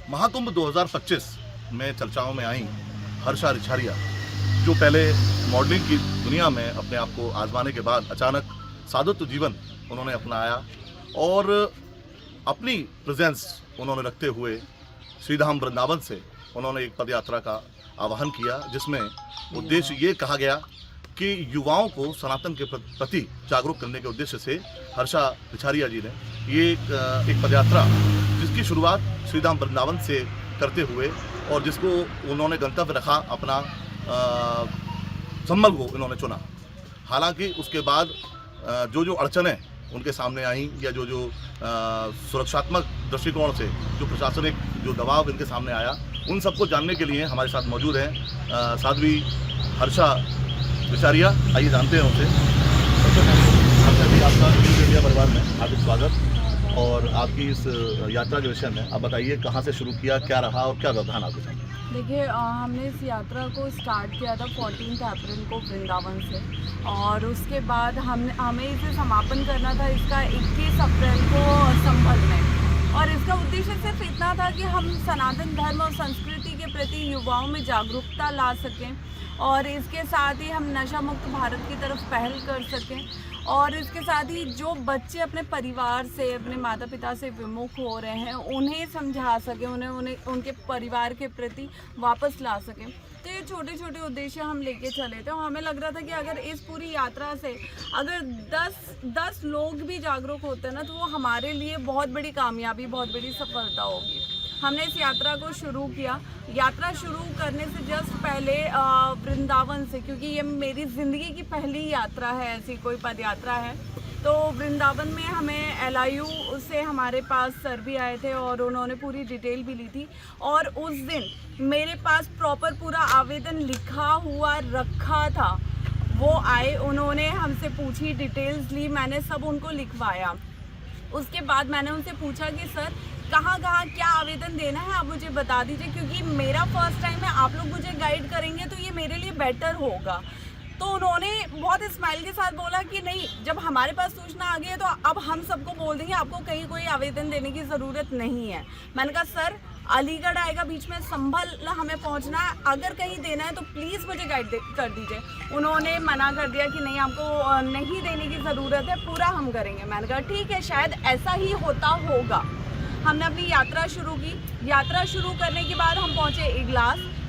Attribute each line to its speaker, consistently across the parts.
Speaker 1: महाकुंभ 2025 में चर्चाओं में आई हर्षा रिछारिया, जो पहले मॉडलिंग की दुनिया में अपने आप को आजमाने के बाद अचानक साधुत्व जीवन उन्होंने अपनाया और अपनी प्रेजेंस उन्होंने रखते हुए श्रीधाम वृंदावन से उन्होंने एक पदयात्रा का आह्वान किया, जिसमें उद्देश्य ये कहा गया कि युवाओं को सनातन के प्रति जागरूक करने के उद्देश्य से हर्षा रिछारिया जी ने ये एक पदयात्रा, जिसकी शुरुआत श्रीधाम वृंदावन से करते हुए और जिसको उन्होंने गंतव्य रखा अपना संभल को इन्होंने चुना। हालांकि उसके बाद जो अड़चनें उनके सामने आई या जो सुरक्षात्मक दृष्टिकोण से जो प्रशासनिक जो दबाव इनके सामने आया, उन सबको जानने के लिए हमारे साथ मौजूद हैं साध्वी हर्षा रिछारिया। आइए जानते हैं उनसे। हर्षा जी, आपका न्यूज़ इंडिया परिवार में हार्दिक स्वागत। और आपकी इस यात्रा के विषय में आप बताइए, कहाँ से शुरू किया, क्या रहा और क्या व्यवधान आपके साथ?
Speaker 2: देखिए, हमने इस यात्रा को स्टार्ट किया था 14 अप्रैल को वृंदावन से, और उसके बाद हमें इसे समापन करना था इसका 21 अप्रैल को संभल में। और इसका उद्देश्य सिर्फ इतना था कि हम सनातन धर्म और संस्कृति के प्रति युवाओं में जागरूकता ला सकें, और इसके साथ ही हम नशा मुक्त भारत की तरफ पहल कर सकें, और इसके साथ ही जो बच्चे अपने परिवार से, अपने माता पिता से विमुख हो रहे हैं, उन्हें समझा सकें, उन्हें उनके परिवार के प्रति वापस ला सकें। तो ये छोटे छोटे उद्देश्य हम लेके चले थे, और हमें लग रहा था कि अगर इस पूरी यात्रा से अगर 10 लोग भी जागरूक होते हैं ना, तो वो हमारे लिए बहुत बड़ी कामयाबी, बहुत बड़ी सफलता होगी। हमने इस यात्रा को शुरू किया। यात्रा शुरू करने से जस्ट पहले वृंदावन से, क्योंकि ये मेरी ज़िंदगी की पहली यात्रा है, ऐसी कोई पद यात्रा है, तो वृंदावन में हमें LIU से हमारे पास सर भी आए थे और उन्होंने पूरी डिटेल भी ली थी। और उस दिन मेरे पास प्रॉपर पूरा आवेदन लिखा हुआ रखा था। वो आए, उन्होंने हमसे पूछी, डिटेल्स ली, मैंने सब उनको लिखवाया। उसके बाद मैंने उनसे पूछा कि सर कहाँ क्या आवेदन देना है, आप मुझे बता दीजिए, क्योंकि मेरा फर्स्ट टाइम है, आप लोग मुझे गाइड करेंगे तो ये मेरे लिए बेटर होगा। तो उन्होंने बहुत स्माइल के साथ बोला कि नहीं, जब हमारे पास सूचना आ गई है तो अब हम सबको बोल देंगे, आपको कहीं कोई आवेदन देने की ज़रूरत नहीं है। मैंने कहा सर, अलीगढ़ आएगा बीच में, संभल हमें पहुंचना है, अगर कहीं देना है तो प्लीज़ मुझे गाइड कर दीजिए। उन्होंने मना कर दिया कि नहीं, आपको नहीं देने की ज़रूरत है, पूरा हम करेंगे। मैंने कहा ठीक है, शायद ऐसा ही होता होगा। हमने अपनी यात्रा शुरू की। यात्रा शुरू करने के बाद हम पहुंचे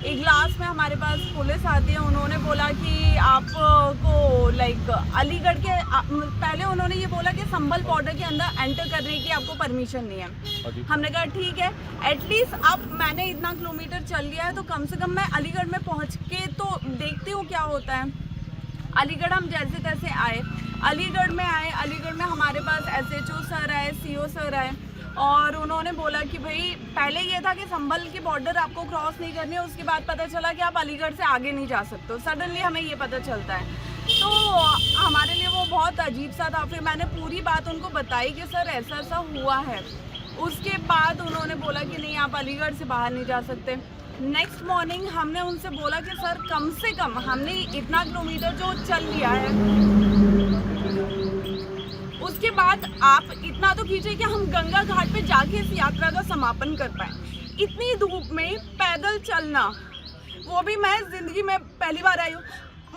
Speaker 2: इगलास में हमारे पास पुलिस आती है। उन्होंने बोला कि आपको लाइक अलीगढ़ के पहले उन्होंने ये बोला कि संभल बॉर्डर के अंदर एंटर करने की आपको परमिशन नहीं है। हमने कहा ठीक है, एटलीस्ट अब मैंने इतना किलोमीटर चल लिया है तो कम से कम मैं अलीगढ़ में पहुँच के तो देखती हूँ क्या होता है। अलीगढ़ हम जैसे तैसे आए, अलीगढ़ में हमारे पास SHO सर आए, CO सर आए, और उन्होंने बोला कि भाई पहले ये था कि संभल के बॉर्डर आपको क्रॉस नहीं करनी है, उसके बाद पता चला कि आप अलीगढ़ से आगे नहीं जा सकते हो। सडनली हमें ये पता चलता है, तो हमारे लिए वो बहुत अजीब सा था। फिर मैंने पूरी बात उनको बताई कि सर ऐसा ऐसा हुआ है। उसके बाद उन्होंने बोला कि नहीं, आप अलीगढ़ से बाहर नहीं जा सकते। नेक्स्ट मॉर्निंग हमने उनसे बोला कि सर कम से कम हमने इतना किलोमीटर जो चल लिया है, उसके बाद आप इतना तो कीजिए कि हम गंगा घाट पे जाके इस यात्रा का समापन कर पाए। इतनी धूप में पैदल चलना, वो भी मैं ज़िंदगी में पहली बार आई हूँ।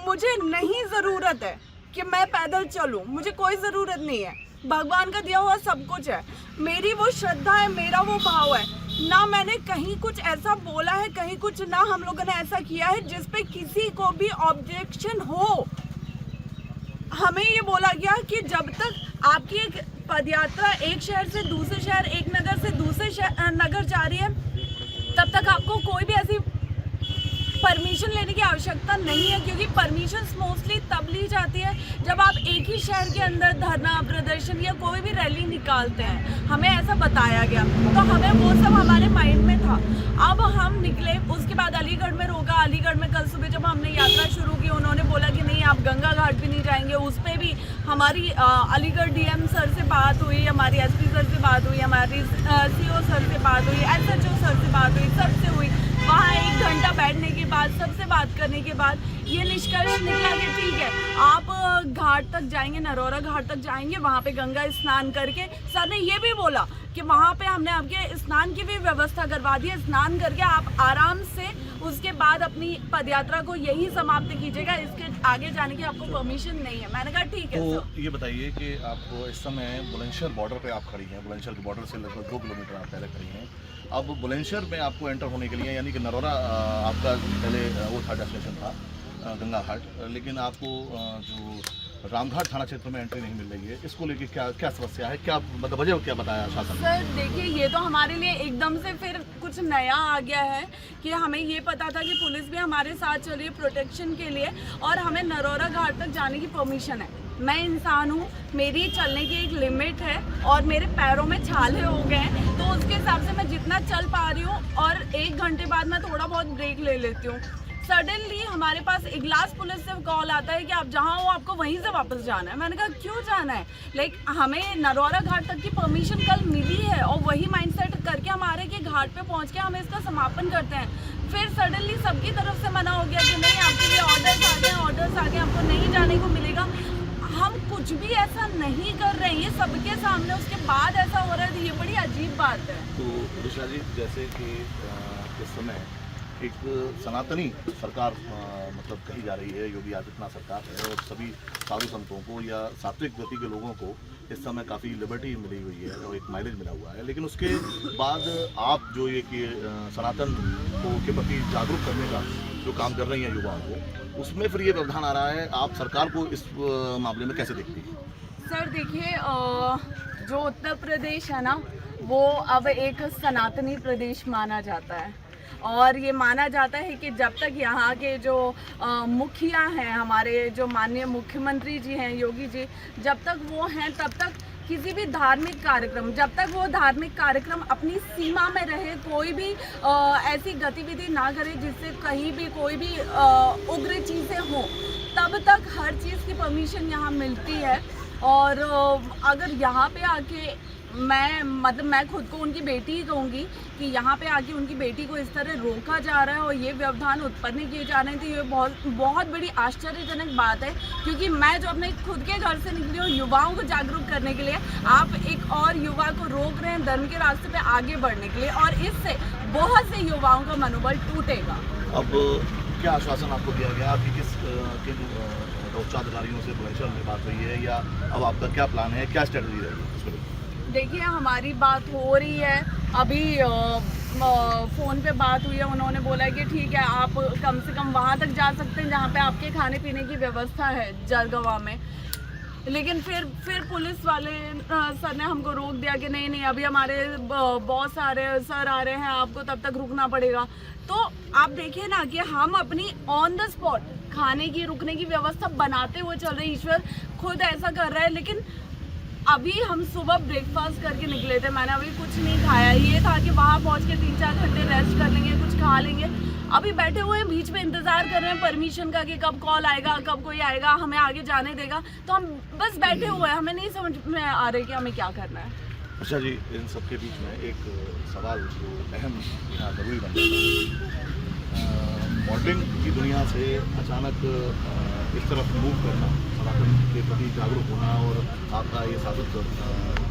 Speaker 2: मुझे नहीं ज़रूरत है कि मैं पैदल चलूँ, मुझे कोई ज़रूरत नहीं है। भगवान का दिया हुआ सब कुछ है, मेरी वो श्रद्धा है, मेरा वो भाव है। ना मैंने कहीं कुछ ऐसा बोला है, कहीं कुछ ना हम लोगों ने ऐसा किया है जिस पे किसी को भी ऑब्जेक्शन हो। हमें ये बोला गया कि जब तक आपकी एक पदयात्रा एक शहर से दूसरे शहर, एक नगर से दूसरे नगर जा रही है, तब तक आपको कोई भी ऐसी परमिशन लेने की आवश्यकता नहीं है, क्योंकि परमिशन मोस्टली तब ली जाती है जब आप एक ही शहर के अंदर धरना प्रदर्शन या कोई भी रैली निकालते हैं। हमें ऐसा बताया गया, तो हमें वो सब हमारे माइंड में था। अब हम निकले, उसके बाद अलीगढ़ में रोका। अलीगढ़ में कल सुबह जब हमने यात्रा शुरू की, उन्होंने बोला कि नहीं, आप गंगा घाट भी नहीं जाएंगे। उस पर भी हमारी अलीगढ़ DM सर से बात हुई, हमारी SP सर से बात हुई, हमारी CO सर से बात हुई, SHO सर से बात हुई, सबसे हुई। वहाँ 1 घंटा बैठने के बाद, सबसे बात करने के बाद ये निष्कर्ष निकला कि ठीक है, आप घाट तक जाएंगे, नरौरा घाट तक जाएंगे, वहाँ पे गंगा स्नान करके। सर ने ये भी बोला कि वहाँ पे हमने आपके स्नान की भी व्यवस्था करवा दी है, स्नान करके आप आराम से उसके बाद अपनी पदयात्रा को यही समाप्त कीजिएगा, इसके आगे जाने की आपको परमिशन नहीं है। मैंने कहा ठीक है
Speaker 1: तो
Speaker 2: सर।
Speaker 1: ये बताइए कि आपको इस समय बुलंदशहर बॉर्डर पे आप खड़ी हैं, बुलंदशहर के बॉर्डर से लगभग 2 किलोमीटर आप पहले खड़ी हैं। अब बुलंदशहर में आपको एंटर होने के लिए, यानी कि नरौरा आपका पहले वो था डेस्टिनेशन था गंगा घाट, लेकिन आपको जो रामघाट थाना क्षेत्र में एंट्री नहीं मिल रही है, इसको लेके क्या क्या समस्या है, क्या मतलब वजह क्या बताया शासन ने?
Speaker 2: सर देखिए, ये तो हमारे लिए एकदम से फिर कुछ नया आ गया है कि हमें ये पता था कि पुलिस भी हमारे साथ चल रही है प्रोटेक्शन के लिए, और हमें नरौरा घाट तक जाने की परमिशन है। मैं इंसान हूँ, मेरी चलने की एक लिमिट है और मेरे पैरों में छाले हो गए हैं, तो उसके हिसाब से मैं जितना चल पा रही हूँ, और 1 घंटे बाद मैं थोड़ा बहुत ब्रेक ले लेती हूँ। सडनली हमारे पास इगलास पुलिस से कॉल आता है कि आप जहाँ हो आपको वहीं से वापस जाना है। मैंने कहा क्यों जाना है? हमें नरौरा घाट तक की परमिशन कल मिली है, और वही माइंडसेट करके हम आ रहे हैं कि घाट पे पहुँच के हम इसका समापन करते हैं। फिर सडनली सबकी तरफ से मना हो गया कि नहीं, आपके लिए ऑर्डर्स आ गए, आपको नहीं जाने को मिलेगा। हम कुछ भी ऐसा नहीं कर रहे हैं, ये सबके सामने, उसके बाद ऐसा हो रहा है, तो ये बड़ी अजीब बात है।
Speaker 1: तो ऋषा जी, जैसे कि इस समय एक सनातनी सरकार मतलब कही जा रही है, योगी आदित्यनाथ सरकार है, और सभी साधु संतों को या सात्विक गति के लोगों को इस समय काफ़ी लिबर्टी मिली हुई है और एक माइलेज मिला हुआ है, लेकिन उसके बाद आप जो ये कि सनातन को के प्रति जागरूक करने का जो काम कर रही हैं युवाओं को, उसमें फिर ये व्यवधान आ रहा है। आप सरकार को इस मामले में कैसे देखती हैं?
Speaker 2: सर देखिए, जो उत्तर प्रदेश है ना, वो अब एक सनातनी प्रदेश माना जाता है, और ये माना जाता है कि जब तक यहाँ के जो मुखिया हैं, हमारे जो माननीय मुख्यमंत्री जी हैं, योगी जी, जब तक वो हैं तब तक किसी भी धार्मिक कार्यक्रम, जब तक वो धार्मिक कार्यक्रम अपनी सीमा में रहे, कोई भी ऐसी गतिविधि ना करे जिससे कहीं भी कोई भी उग्र चीज़ें हों, तब तक हर चीज़ की परमिशन यहाँ मिलती है। और अगर यहाँ पे आके मैं खुद को उनकी बेटी ही कहूँगी कि यहाँ पे आके उनकी बेटी को इस तरह रोका जा रहा है और ये व्यवधान उत्पन्न किए जा रहे हैं, तो ये बहुत बड़ी आश्चर्यजनक बात है। क्योंकि मैं जो अपने खुद के घर से निकली हूँ युवाओं को जागरूक करने के लिए, आप एक और युवा को रोक रहे हैं धर्म के रास्ते पे आगे बढ़ने के लिए, और इससे बहुत से युवाओं का मनोबल टूटेगा।
Speaker 1: अब क्या आश्वासन आपको दिया गया? आपकी किन उच्चाधिकारियों से बुलंदशहर में बात हुई है, या अब आपका क्या प्लान है, क्या स्ट्रेटजी रहेगी?
Speaker 2: देखिए, हमारी बात हो रही है, अभी फ़ोन पे बात हुई है, उन्होंने बोला है कि ठीक है, आप कम से कम वहाँ तक जा सकते हैं जहाँ पे आपके खाने पीने की व्यवस्था है जरगवा में। लेकिन फिर पुलिस वाले सर ने हमको रोक दिया कि नहीं, अभी हमारे बॉस आ रहे हैं, सर आ रहे हैं, आपको तब तक रुकना पड़ेगा। तो आप देखिए ना कि हम अपनी ऑन द स्पॉट खाने की, रुकने की व्यवस्था बनाते हुए चल रहे हैं। ईश्वर खुद ऐसा कर रहा है। लेकिन अभी हम सुबह ब्रेकफास्ट करके निकले थे, मैंने अभी कुछ नहीं खाया। ये था कि वहाँ पहुँच के 3-4 घंटे रेस्ट कर लेंगे, कुछ खा लेंगे। अभी बैठे हुए हैं, बीच में इंतज़ार कर रहे हैं परमिशन का कि कब कॉल आएगा, कब कोई आएगा, हमें आगे जाने देगा। तो हम बस बैठे हुए हैं, हमें नहीं समझ में आ रही कि हमें क्या करना है।
Speaker 1: अच्छा जी, इन सब के बीच में एक सवाल जो अहम यहाँ ज़रूरी बन जाता है, मॉडलिंग की दुनिया से अचानक इस तरफ मूव करना, सनातन के प्रति जागरूक होना और आपका ये साधुत्व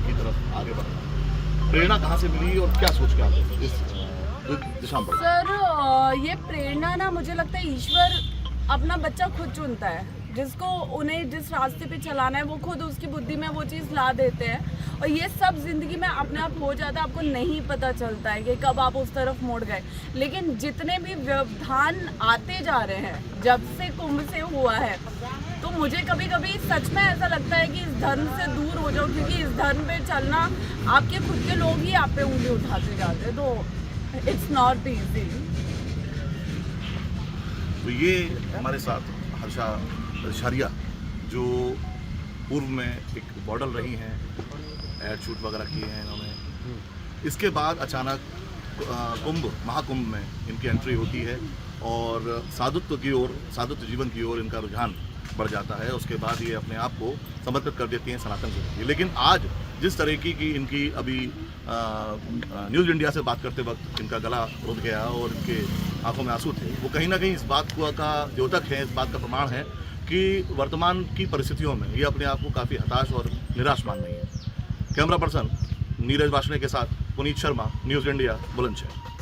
Speaker 1: की तरफ आगे बढ़ना, प्रेरणा कहाँ से मिली और क्या सोच के आप इस दिशा में?
Speaker 2: सर ये प्रेरणा ना, मुझे लगता है ईश्वर अपना बच्चा खुद चुनता है, जिसको उन्हें जिस रास्ते पे चलाना है वो खुद उसकी बुद्धि में वो चीज़ ला देते हैं, और ये सब ज़िंदगी में अपने आप हो जाता है। आपको नहीं पता चलता है कि कब आप उस तरफ मुड़ गए। लेकिन जितने भी व्यवधान आते जा रहे हैं जब से कुंभ से हुआ है, तो मुझे कभी कभी सच में ऐसा लगता है कि इस धर्म से दूर हो जाओ, क्योंकि इस धर्म पे चलना आपके खुद के लोग ही आप पे उंगली उठाते जाते हैं, तो इट्स नॉट ईजी।
Speaker 1: तो ये हमारे साथ हर्षा रिछारिया, जो पूर्व में एक मॉडल रही हैं, एड शूट वगैरह किए हैं इन्होंने। इसके बाद अचानक महाकुंभ में इनकी एंट्री होती है और साधुत्व की ओर, साधुत्व जीवन की ओर इनका रुझान बढ़ जाता है, उसके बाद ये अपने आप को समर्पित कर देती हैं सनातन के प्रति। लेकिन आज जिस तरीके की इनकी अभी न्यूज़ इंडिया से बात करते वक्त इनका गला रुक गया और इनके आंखों में आंसू थे, वो कहीं ना कहीं इस बात का द्योतक है, इस बात का प्रमाण है कि वर्तमान की परिस्थितियों में ये अपने आप को काफ़ी हताश और निराश मान रही है। कैमरा पर्सन नीरज वाशने के साथ पुनीत शर्मा, न्यूज़ इंडिया, बुलंदशहर।